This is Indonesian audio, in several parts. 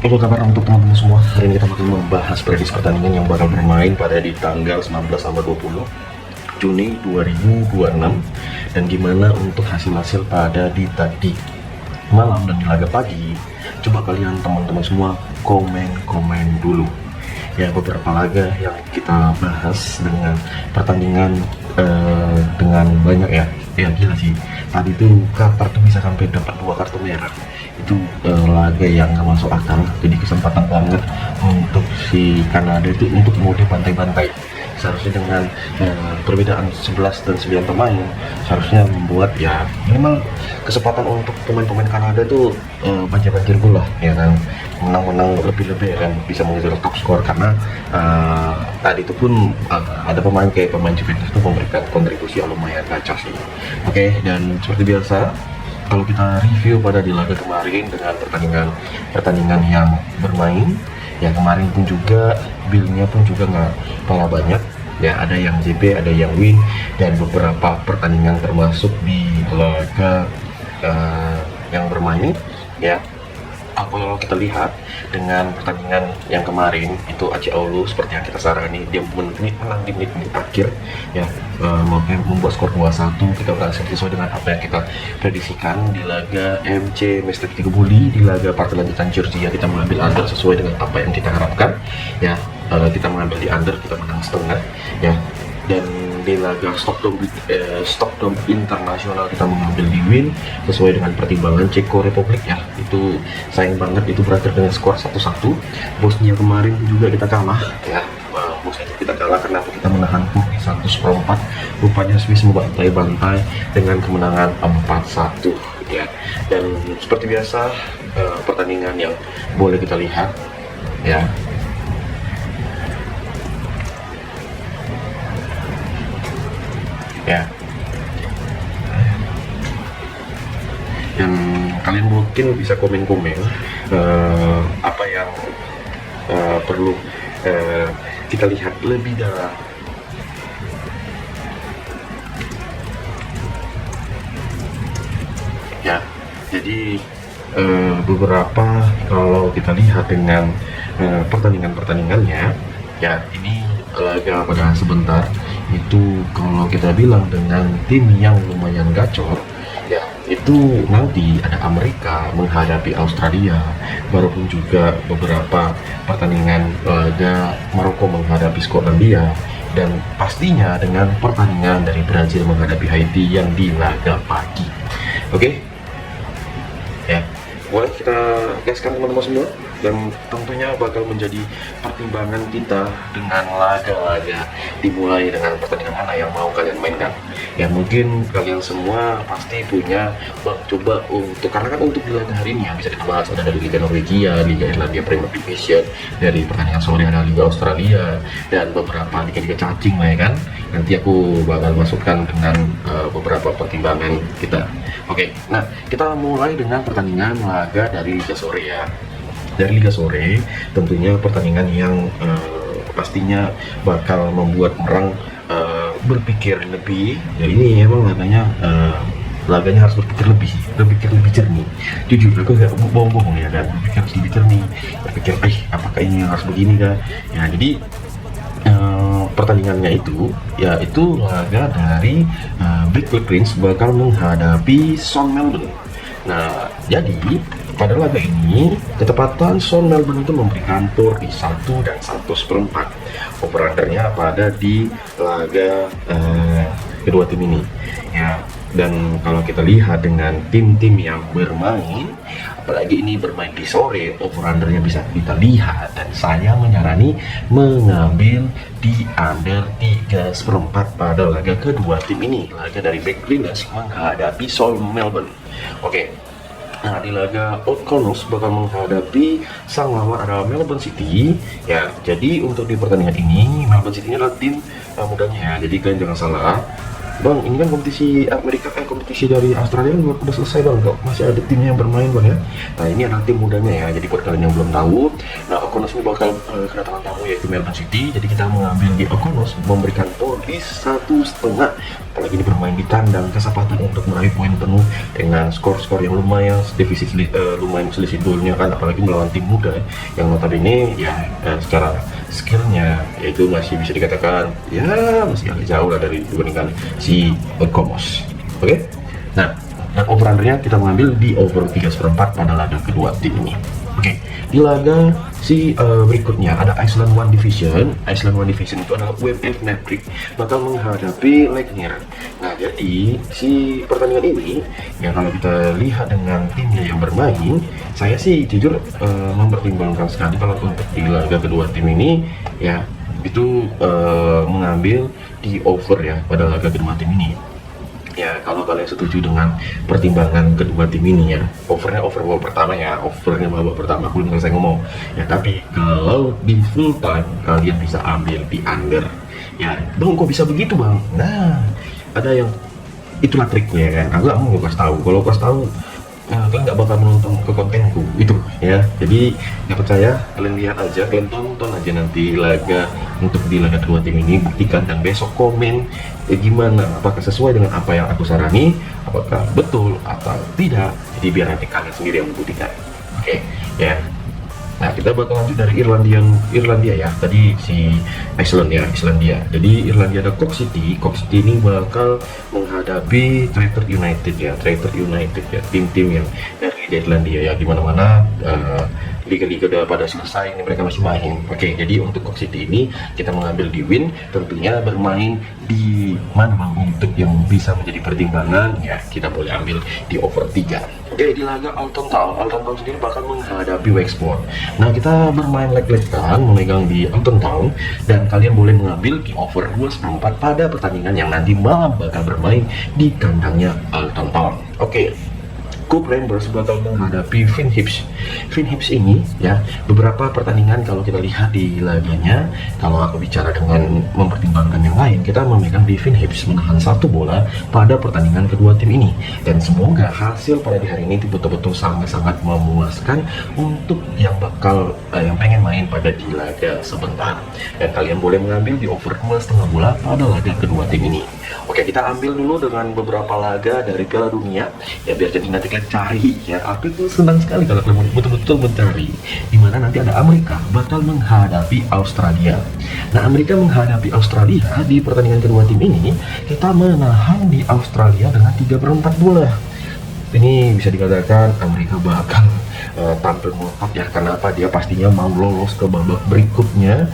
Apa kabar untuk teman-teman semua? Hari ini kita akan membahas prediksi pertandingan yang bakal bermain pada di tanggal 19 sampai 20 Juni 2026 dan gimana untuk hasil-hasil pada di tadi malam dan di laga pagi. Coba kalian teman-teman semua komen-komen dulu ya beberapa laga yang kita bahas dengan pertandingan dengan banyak ya gila sih. Tadi tuh Qatar tuh bisa sampai dapat 2 kartu merah. Itu laga yang nggak masuk akal, jadi kesempatan banget untuk si Kanada itu untuk mode bantai-bantai. Seharusnya dengan perbedaan 11 dan 9 pemain seharusnya membuat ya memang kesempatan untuk pemain-pemain Kanada tuh banjir-banjir gol lah ya kan, menang-menang lebih-lebih ya kan, bisa mengejar top skor karena tadi itu pun ada pemain kayak pemain Juventus itu memberikan kontribusi yang lumayan kacau sih. Oke, dan seperti biasa kalau kita review pada di laga kemarin dengan pertandingan yang bermain ya, kemarin pun juga build-nya pun juga nggak kalah banyak ya, ada yang JP, ada yang win, dan beberapa pertandingan termasuk di laga yang bermain ya. Kalau kita lihat dengan pertandingan yang kemarin itu Aceh Aulu seperti yang kita sarani, dia menang di menit-menit akhir ya, membuat skor 2-1. Kita berhasil sesuai dengan apa yang kita prediksikan di laga MC Mestek 3 Buli. Di laga partai lanjutan Georgia kita mengambil under sesuai dengan apa yang kita harapkan ya. Kita mengambil di under, kita menang setengah ya. Dan di laga Stockholm Internasional kita mengambil di win sesuai dengan pertimbangan Ceko Republik ya. Itu sayang banget itu berakhir dengan skor 1-1. Bosnia kemarin juga kita kalah ya. Bosnia kita kalah karena kita menahan Turki 1/4. Rupanya Swiss membantai-bantai dengan kemenangan 4-1 ya. Dan seperti biasa pertandingan yang boleh kita lihat ya, ya, dan kalian mungkin bisa komen-komen apa yang perlu kita lihat lebih dalam ya. Jadi beberapa kalau kita lihat dengan pertandingannya ya, ini laga pada sebentar itu kalau kita bilang dengan tim yang lumayan gacor ya, itu nanti ada Amerika menghadapi Australia, baru pun juga beberapa pertandingan laga Maroko menghadapi Skotlandia, dan pastinya dengan pertandingan dari Brazil menghadapi Haiti yang di laga pagi. Oke ya, boleh kita gaskan teman-teman semua, dan tentunya bakal menjadi pertimbangan kita dengan laga-laga dimulai dengan pertandingan mana yang mau kalian mainkan ya. Mungkin kalian semua pasti punya coba untuk, karena kan untuk di laga hari ini yang bisa kita bahas ada dari Liga Norwegia, Liga Irlandia Premier Division, dari pertandingan sore ada Liga Australia, dan beberapa liga-liga cacing lah ya kan. Nanti aku bakal masukkan dengan beberapa pertimbangan kita. Oke, nah kita mulai dengan pertandingan laga dari Liga Sore ya. Dari Liga Sore tentunya pertandingan yang pastinya bakal membuat orang berpikir lebih ya. Ini emang laganya harus berpikir lebih jernih. Jujur aku gak bohong ya kan, berpikir lebih jernih, berpikir apakah ini harus begini kan ya. Jadi pertandingannya itu ya, itu laga dari Blackpool Prince bakal menghadapi Son Melbourne. Nah, jadi pada laga ini ketepatan Son Melbourne itu memberikan tur di 1 dan 1/4 over-undernya pada di laga kedua tim ini ya. Dan kalau kita lihat dengan tim-tim yang bermain, apalagi ini bermain di sore, over-undernya bisa kita lihat, dan saya menyarani mengambil di under 3/4 pada laga kedua tim ini, laga dari Blackpool menghadapi Son Melbourne. Oke. Nah, di laga O'Connors bakal menghadapi sang lawan adalah Melbourne City ya. Jadi untuk di pertandingan ini Melbourne City ini adalah tim mudanya ya. Jadi kalian jangan salah, Bang, ini kan kompetisi Amerika, kompetisi dari Australia udah selesai Bang, kok masih ada timnya yang bermain Bang ya. Nah, ini adalah tim mudanya ya. Jadi buat kalian yang belum tahu, nah O'Connors ini bakal kedatangan tamu yaitu Melbourne City. Jadi kita mengambil di O'Connors memberikan poin di 1,5. Apalagi ini bermain di kandang, kesempatan untuk meraih poin penuh dengan skor-skor yang lumayan defisit lumayan selisih golnya kan, apalagi melawan tim muda yang notabene ya secara skillnya yaitu masih bisa dikatakan ya masih agak jauh lah dari dibandingkan si Komos. Oke. Nah, dan over-undernya kita mengambil di over 3/4 pada laga kedua tim ini. Oke, di laga berikutnya ada Iceland One Division. Iceland One Division itu adalah WMF Maverick bakal menghadapi Leiknir. Nah, jadi si pertandingan ini ya kalau kita lihat dengan timnya yang bermain, saya sih jujur mempertimbangkan sekali kalau untuk di laga kedua tim ini ya itu mengambil di over ya pada laga kedua tim ini. Ya kalau kalian setuju dengan pertimbangan kedua tim ini ya, overnya over babak pertama ya, overnya babak pertama belum selesai ngomong ya, tapi kalau di full time kalian bisa ambil di under ya. Bang kok bisa begitu bang? Nah ada yang itulah triknya kan, aku gak mau kasih tahu. Kalau kasih tahu kalian nggak bakal menonton ke kontenku itu ya. Jadi nggak percaya, kalian lihat aja, kalian tonton aja nanti laga untuk di laga kedua tim ini, buktikan dan besok komen gimana, apakah sesuai dengan apa yang aku sarani, apakah betul atau tidak. Jadi biar nanti kalian sendiri yang membuktikan. Oke ya. Nah kita bakal lanjut dari Irlandia ya, tadi si Islandia. Jadi Irlandia ada Cork City ini bakal menghadapi Traitor United ya, tim-tim yang dari Irlandia ya, dimana-mana liga-liga udah pada selesai, ini mereka masih main. Oke, jadi untuk Cork City ini kita mengambil di win, tentunya bermain di mana bang untuk yang bisa menjadi pertimbangan ya, kita boleh ambil di over 3. Oke, di laga Alton Town sendiri bakal menghadapi Wexford. Nah kita bermain leg-legan memegang di Alton Town, dan kalian boleh mengambil di over 2/4 pada pertandingan yang nanti malam bakal bermain di kandangnya Alton Town. Oke. Cook Rangers bakal menghadapi Finhips ini ya, beberapa pertandingan kalau kita lihat di laganya, kalau aku bicara dengan mempertimbangkan yang lain, kita memegang di Finhips menahan 1 bola pada pertandingan kedua tim ini, dan semoga hasil pada di hari ini betul-betul sangat-sangat memuaskan untuk yang bakal yang pengen main pada di laga sebentar, dan kalian boleh mengambil di over 2,5 bola pada laga kedua tim ini. Oke, kita ambil dulu dengan beberapa laga dari Piala Dunia ya, biar jadi nanti kalian cari ya. Aku tuh senang sekali kalau kalian betul-betul mencari dimana nanti ada Amerika bakal menghadapi Australia. Nah Amerika menghadapi Australia di pertandingan kedua tim ini, kita menahan di Australia dengan 3/4 bola. Ini bisa dikatakan Amerika bakal tampil ngotot ya, karena apa, dia pastinya mau lolos ke babak berikutnya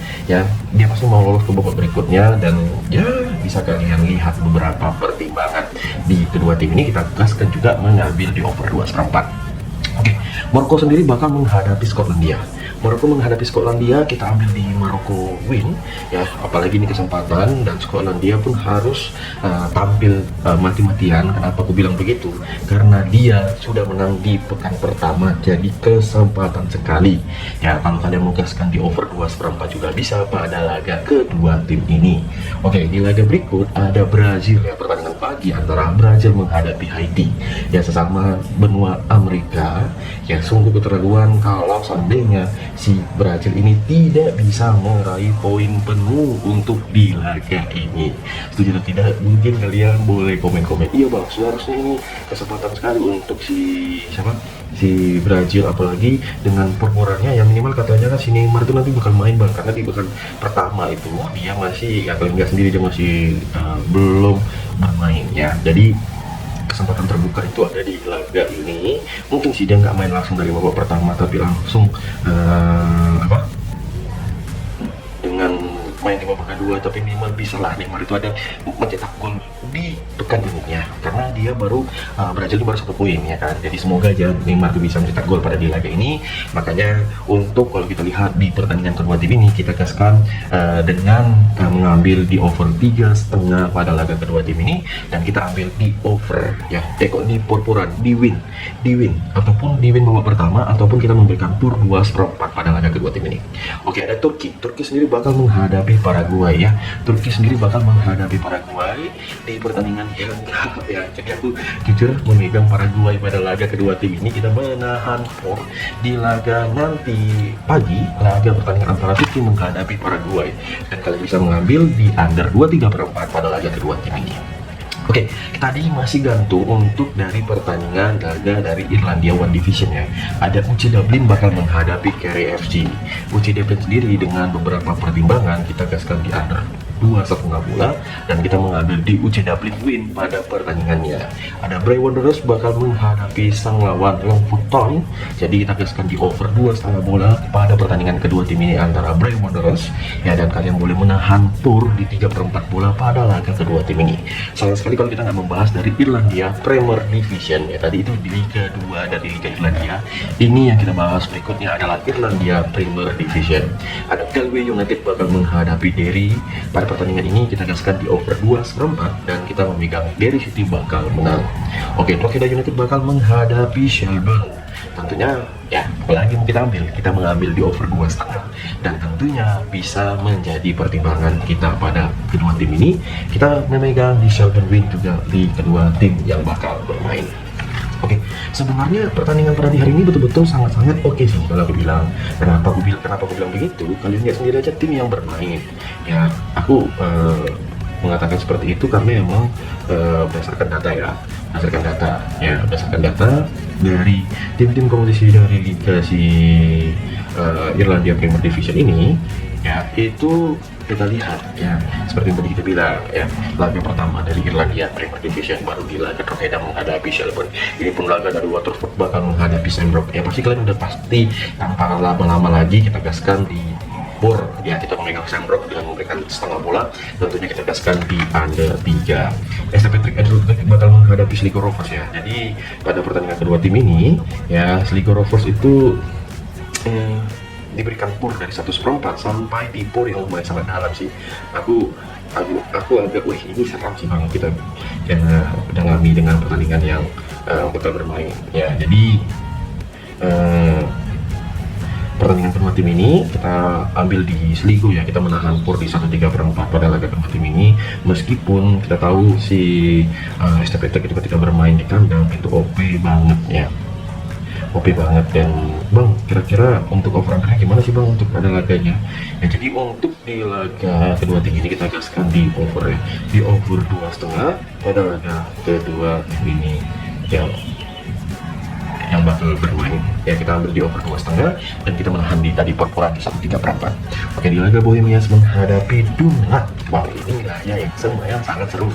ya, dan ya bisa kalian lihat beberapa pertimbangan di kedua tim ini. Kita gaskan juga mengambil di over 2/4. Oke, Maroko sendiri bakal menghadapi Skotlandia. Kita ambil di Maroko win ya, apalagi ini kesempatan, dan Skotlandia pun harus tampil mati-matian. Kenapa aku bilang begitu? Karena dia sudah menang di pekan pertama, jadi kesempatan sekali ya. Kalau kalian mau gaskan di over 2/4 juga bisa pada laga kedua tim ini. Oke, di laga berikut ada Brazil ya, pertandingan pagi antara Brazil menghadapi Haiti ya, sesama benua Amerika ya. Sungguh keterlaluan kalau seandainya si Brazil ini tidak bisa meraih poin penuh untuk di laga ini. Setuju atau tidak? Mungkin kalian boleh komen-komen. Iya bang, seharusnya ini kesempatan sekali untuk si Brazil, apalagi dengan permurannya yang minimal katanya kan si Neymar itu nanti bakal main bang, karena di pekan pertama itu dia masih ya, kalian lihat sendiri dia masih belum bermain ya. Jadi kesempatan terbuka itu ada di laga ini. Mungkin sih dia nggak main langsung dari babak pertama, tapi langsung dengan main di babak kedua, tapi Neymar bisa lah, Neymar itu ada mencetak gol di pekan ini ya, karena dia baru Brazil baru 1 poin ya kan. Jadi semoga aja Neymar tuh bisa mencetak gol pada di laga ini. Makanya untuk kalau kita lihat di pertandingan kedua tim ini, kita gaskan dengan mengambil di over 3,5 pada laga kedua tim ini, dan kita ambil di over ya, kok di purpuran di win ataupun di win babak pertama, ataupun kita memberikan pur 2/4 pada laga kedua tim ini. Oke, ada Turki sendiri bakal menghadapi Paraguay ya. Di pertandingan yang ya, jadi aku jujur memegang Paraguay pada laga kedua tim ini. Kita menahan for di laga nanti pagi, laga pertandingan antara Turki menghadapi Paraguay, dan kalian bisa mengambil di under 2,3/4 pada laga kedua tim ini. Oke, tadi masih gantung untuk dari pertandingan laga dari Irlandia One Division ya. Ada UC Dublin bakal menghadapi Kerry FC. UC Dublin sendiri dengan beberapa pertimbangan kita gaskan di under 2,5 bola dan kita mengambil di UC Dublin win pada pertandingannya. Ada Bray Wanderers bakal menghadapi sang lawan Longford Town. Jadi kita gaskan di over 2,5 bola pada pertandingan kedua tim ini antara Bray Wanderers ya, dan kalian boleh menahan tur di 3/4 bola pada laga kedua tim ini. Sayang sekali kalau kita nggak membahas dari Irlandia Premier Division ya, tadi itu di Liga 2 dari Liga Irlandia. Ini yang kita bahas berikutnya adalah Irlandia Premier Division. Ada Galway United bakal menghadapi Derry. Pada pertandingan ini kita gaskan di over 2,4 dan kita memegang Derry City bakal menang. Oke, Drogheda United bakal menghadapi Shelbourne. Tentunya ya, apalagi mau kita ambil, kita mengambil di over 2,5 dan tentunya bisa menjadi pertimbangan kita pada kedua tim ini. Kita memegang di Shelbourne win juga di kedua tim yang bakal bermain. Oke, sebenarnya pertandingan pada hari ini betul-betul sangat-sangat oke sih kalau aku bilang. Kenapa aku bilang begitu? Kalian lihat sendiri aja tim yang bermain. Ya, aku mengatakan seperti itu karena emang berdasarkan data ya, berdasarkan data dari tim-tim kompetisi dari Liga Irlandia Premier Division ini ya, itu kita lihat ya, seperti yang tadi kita bilang ya, laga pertama dari Irlandia Premier Division baru di laga Drogheda menghadapi Shelbourne. Ini pun laga dari Waterford bakal menghadapi Shamrock ya, pasti kalian udah pasti tanpa lama-lama lagi kita gaskan di bor ya, kita memegang Shamrock dengan memberikan setengah bola. Tentunya kita gaskan di under 3. SP Patrick Edward bakal menghadapi Sligo Rovers ya. Jadi pada pertandingan kedua tim ini ya, Sligo Rovers itu diberikan pur dari 1/4 sampai di pur yang lumayan sangat dalam sih. Aku agak wih, ini seram sih bang, kita ya dalami dengan pertandingan yang bakal bermain ya. Jadi pertandingan kedua tim ini kita ambil di Sligo ya, kita menahan pur di 1/3/4 pada laga kedua tim ini. Meskipun kita tahu si STP itu ketika bermain di kandang itu OP banget ya, OP banget. Dan bang, kira-kira untuk over-undernya gimana sih bang untuk pada laganya ya? Jadi untuk di laga kedua tim ini kita gaskan di over ya, di over 2,5 pada laga kedua tim ini yang bakal bermain ya. Kita ambil di over 2,5 dan kita menahan di tadi perpuluhan di 1/3/4. Oke, di laga Bohemians menghadapi Dunlop. Wah, ini laga yang semuanya sangat seru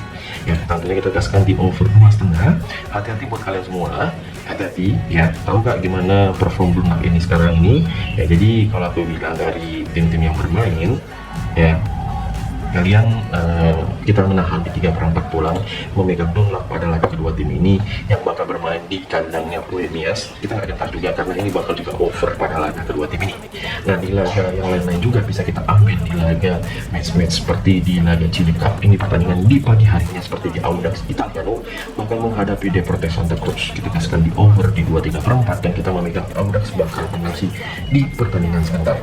ya. Tentunya kita gaskan di over 2,5. Hati-hati buat kalian semua, hati-hati ya. Tahu gak gimana perform Dunlop ini sekarang ini ya? Jadi kalau aku bilang dari tim-tim yang bermain ya, kalian kita menahan di 3/4 pulang, memegang Dunlop pada laga kedua tim ini yang bakal bermain di kandangnya Bohemians. Kita nggak ada juga karena ini bakal juga over pada laga kedua tim ini. Nah, di laga yang lain-lain juga bisa kita ambil di laga match-match seperti di laga Chile Cup. Ini pertandingan di pagi harinya seperti di Audax Italiano bakal menghadapi Deportes Santa Cruz. Kita kasihkan di over di 2/3/4 dan kita memegang Audax bakal menang sih di pertandingan sebentar.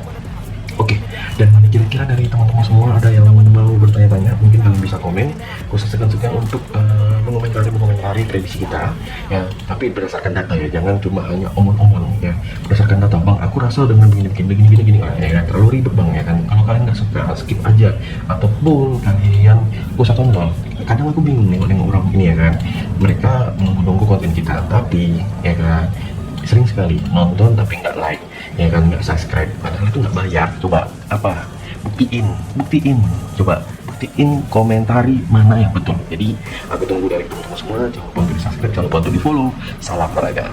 Oke, dan kira-kira dari teman-teman semua ada yang mau bertanya-tanya, mungkin kalian bisa komen. Khusus segan-segan untuk mengomentari prediksi kita ya, tapi berdasarkan data ya, jangan cuma hanya omong-omong ya. Berdasarkan data, bang aku rasa dengan begini ya, terlalu ribet bang ya kan. Kalau kalian nggak suka, skip aja. Ataupun kalian usah tonton. Kadang aku bingung nengok orang ini ya kan, mereka menunggu konten kita tapi ya kan sering sekali nonton tapi nggak like ya kan, nggak subscribe, padahal itu nggak bayar. Coba buktiin, coba buktiin, komentari mana yang betul. Jadi aku tunggu dari teman-teman semua, jangan lupa untuk di subscribe, jangan lupa untuk di follow. Salam olahraga.